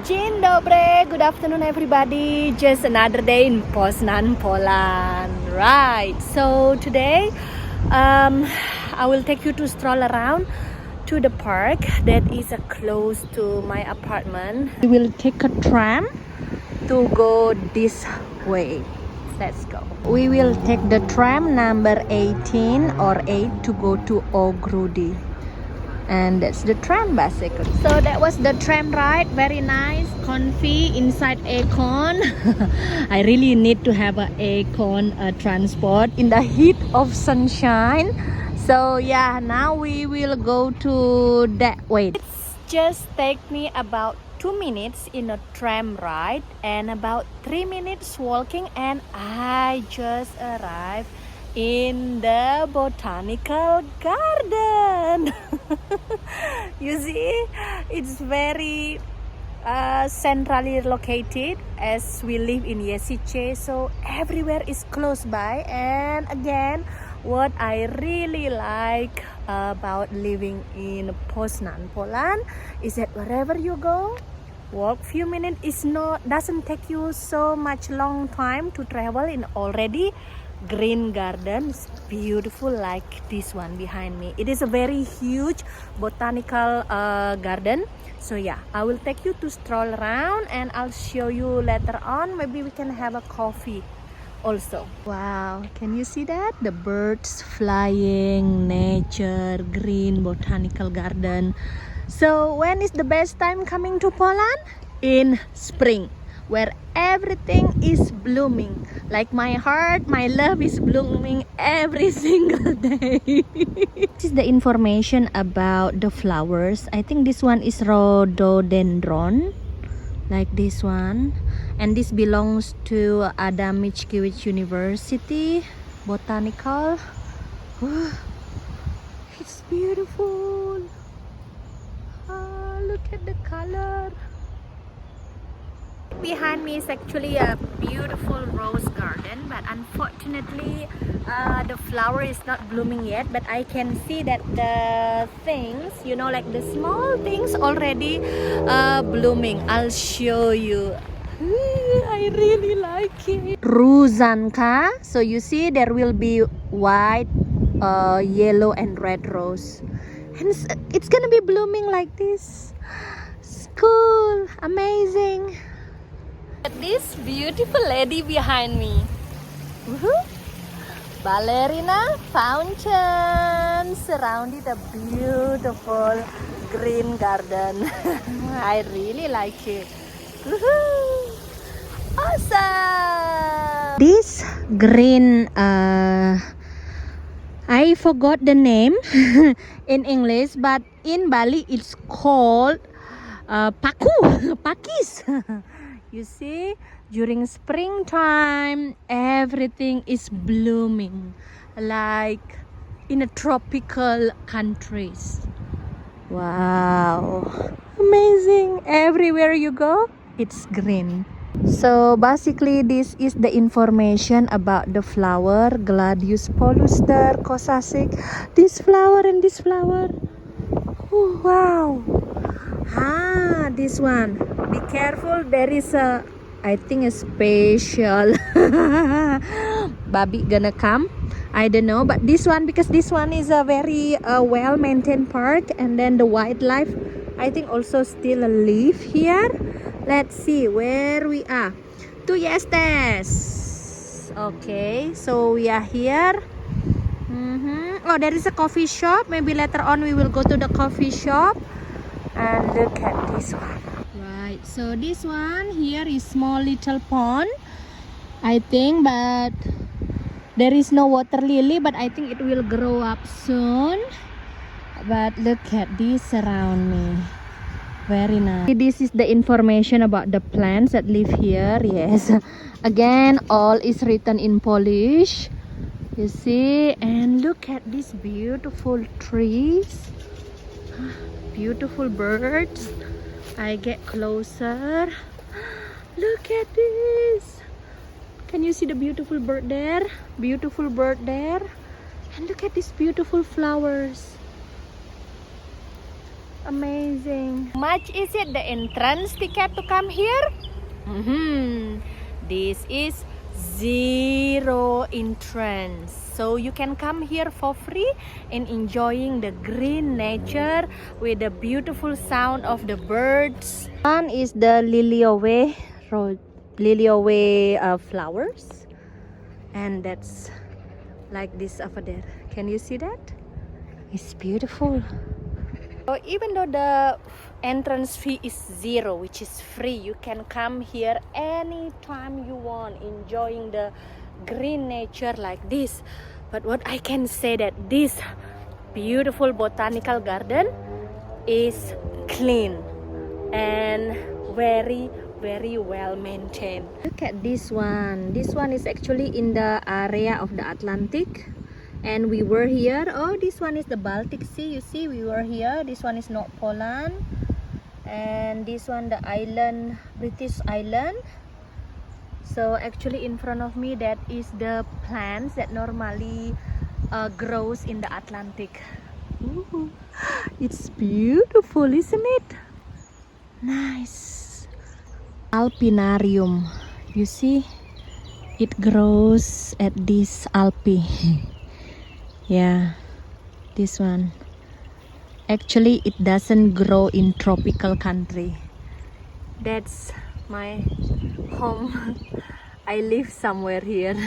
Dzień dobry, good afternoon everybody. Just another day in Poznan, Poland. Right, so today I will take you to stroll around to the park that is close to my apartment. We will take a tram to go this way. Let's go. We will take the tram number 18 or 8 to go to Ogrudi. And that's the tram basically. So that was the tram ride. Very nice, comfy inside aircon. I really need to have an aircon transport in the heat of sunshine. So yeah, now we will go to that way. It's just take me about 2 minutes in a tram ride and about 3 minutes walking, and I just arrived in the botanical garden. You see, it's very centrally located as we live in Jesice, so everywhere is close by. And again, what I really like about living in Poznan, Poland, is that wherever you go, walk few minutes, doesn't take you so much long time to travel in already green gardens, beautiful like this one behind me. It is a very huge botanical garden. So yeah, I will take you to stroll around and I'll show you later on. Maybe we can have a coffee also. Wow, can you see that? The birds flying, nature, green botanical garden. So when is the best time coming to Poland? In spring, where everything is blooming. Like my heart, my love is blooming every single day. This is the information about the flowers. I think this one is rhododendron, like this one. And this belongs to Adam Mickiewicz University, botanical. It's beautiful. Look at the color. Behind me is actually a beautiful rose garden, but unfortunately the flower is not blooming yet, but I can see that the things, you know, like the small things already blooming. I'll show you. I really like it. Rózanka. So you see there will be white, yellow and red rose, and it's gonna be blooming like this. It's cool, amazing. This beautiful lady behind me. Woohoo! Ballerina fountain surrounded a beautiful green garden. I really like it. Woohoo! Awesome! This green, I forgot the name in English, but in Bali it's called pakis. You see, during springtime, everything is blooming like in a tropical countries. Wow, amazing. Everywhere you go, it's green. So basically this is the information about the flower, Gladius paluster Kosasik. This flower and this flower. Oh, wow. This one. Be careful, there is I think a special baby gonna come. I don't know, but this one, because this one is a very well maintained park, and then the wildlife I think also still live here. Let's see where we are. Tu estes. Okay, so we are here. Oh, there is a coffee shop. Maybe later on we will go to the coffee shop. And look at this one. Right, so this one here is small little pond, I think, but there is no water lily, but I think it will grow up soon. But look at this around me. Very nice. This is the information about the plants that live here. Yes, again, all is written in Polish. You see, and look at these beautiful trees. Beautiful birds. I get closer. Look at this. Can you see the beautiful bird there? Beautiful bird there. And look at these beautiful flowers. Amazing. Much is it the entrance ticket to come here? This is zero entrance, so you can come here for free and enjoying the green nature with the beautiful sound of the birds. One is the lilioway flowers, and that's like this over there. Can you see that? It's beautiful. So even though the entrance fee is zero, which is free, you can come here anytime you want, enjoying the green nature like this. But what I can say that this beautiful botanical garden is clean and very well maintained. Look at this one. This one is actually in the area of the Atlantic. And we were here. Oh, this one is the Baltic Sea. You see, we were here. This one is North Poland, and this one the island, British Island. So actually in front of me, that is the plants that normally grows in the Atlantic. Ooh, it's beautiful, isn't it? Nice. Alpinarium. You see, it grows at this Alpi. Yeah, this one. Actually, it doesn't grow in tropical country. That's my home. I live somewhere here.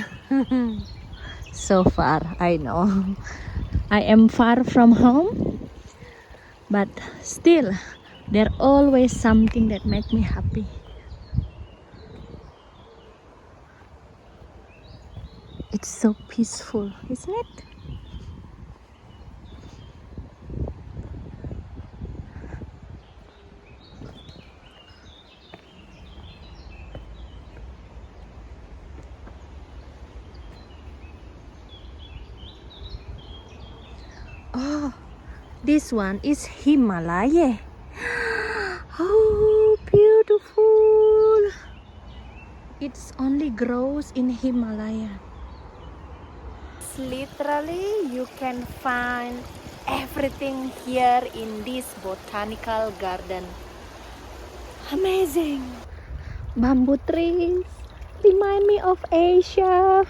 So far, I know. I am far from home, but still, there's always something that makes me happy. It's so peaceful, isn't it? Oh, this one is Himalaya. Oh, beautiful. It's only grows in Himalaya. Literally, you can find everything here in this botanical garden. Amazing. Bamboo trees remind me of Asia.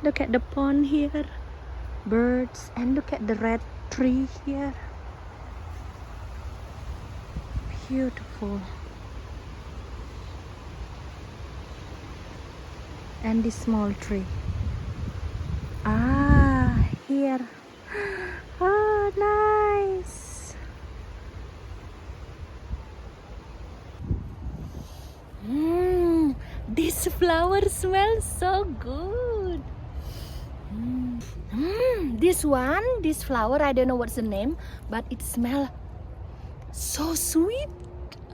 Look at the pond here. Birds, and look at the red tree here. Beautiful. And this small tree. Here. Ah, nice. This flower smells so good. This flower, I don't know what's the name, but it smells so sweet.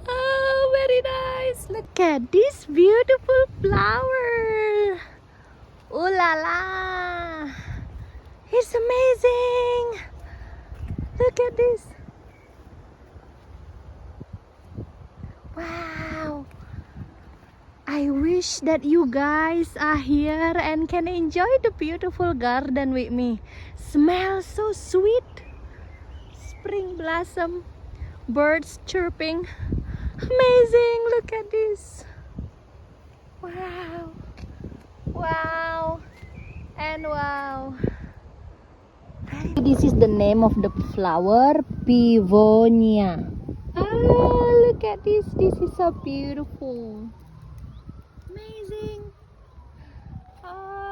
Oh, very nice. Look at this beautiful flower. Ooh la la. It's amazing. Look at this. Wow. I wish that you guys are here and can enjoy the beautiful garden with me. Smells so sweet. Spring blossom, birds chirping. Amazing, look at this. Wow. Wow. And wow. This is the name of the flower, Pivonia. Oh, look at this. This is so beautiful. Amazing.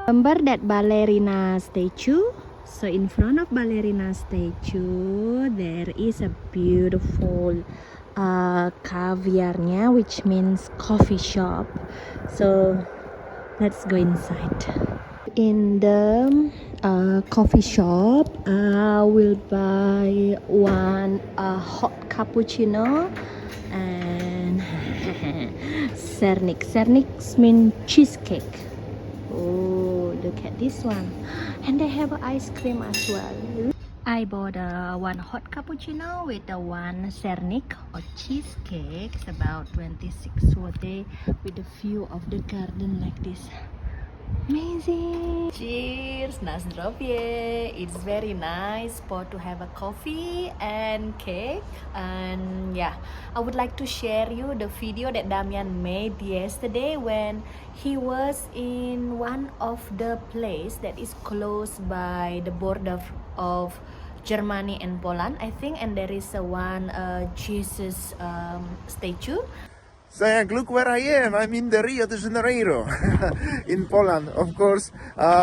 Remember that ballerina statue? So in front of ballerina statue, there is a beautiful caviarnya, which means coffee shop. So let's go inside. In the coffee shop, I will buy one hot cappuccino and Cernix means cheesecake. Oh, look at this one. And they have ice cream as well. I bought one hot cappuccino with one Cernix or cheesecake. It's about 26 zloty with a view of the garden like this. Amazing. Cheers, na zdrowie. It's very nice spot to have a coffee and cake. And yeah, I would like to share you the video that Damian made yesterday when he was in one of the place that is close by the border of Germany and Poland, I think, and there is one Jesus statue. So yeah, look where I am. I'm in the Rio de Janeiro in Poland. Of course,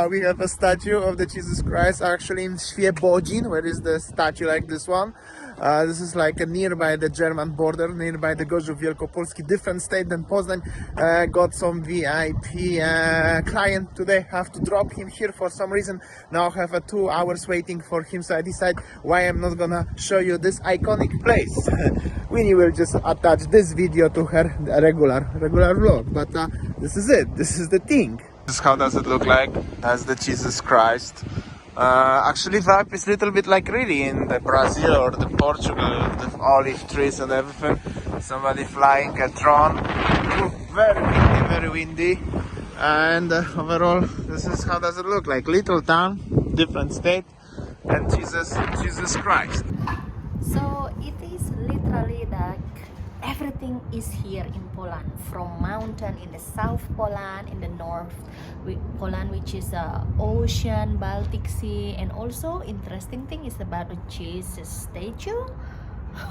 we have a statue of the Jesus Christ actually in Świebodzin, where is the statue like this one. This is like nearby the German border, nearby the Gorzów Wielkopolski, different state than Poznań. Got some VIP client today, have to drop him here for some reason. Now have 2 hours waiting for him, so I decide why I'm not gonna show you this iconic place. Winnie will just attach this video to her regular vlog, but this is it. This is the thing. This is how does it look like. That's the Jesus Christ. Actually, vibe is a little bit like really in the Brazil or the Portugal, the olive trees and everything. Somebody flying a drone. Very windy. And overall, this is how does it look like. Little town, different state, and Jesus Christ. So it is literally like everything is here in Poland, from mountain in the south Poland, in the north Poland, which is ocean, Baltic Sea, and also interesting thing is about the Jesus statue.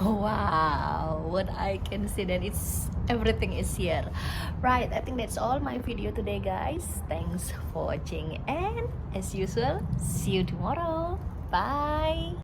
Wow, what I can see that it's everything is here. Right, I think that's all my video today, guys. Thanks for watching, and as usual, see you tomorrow. Bye.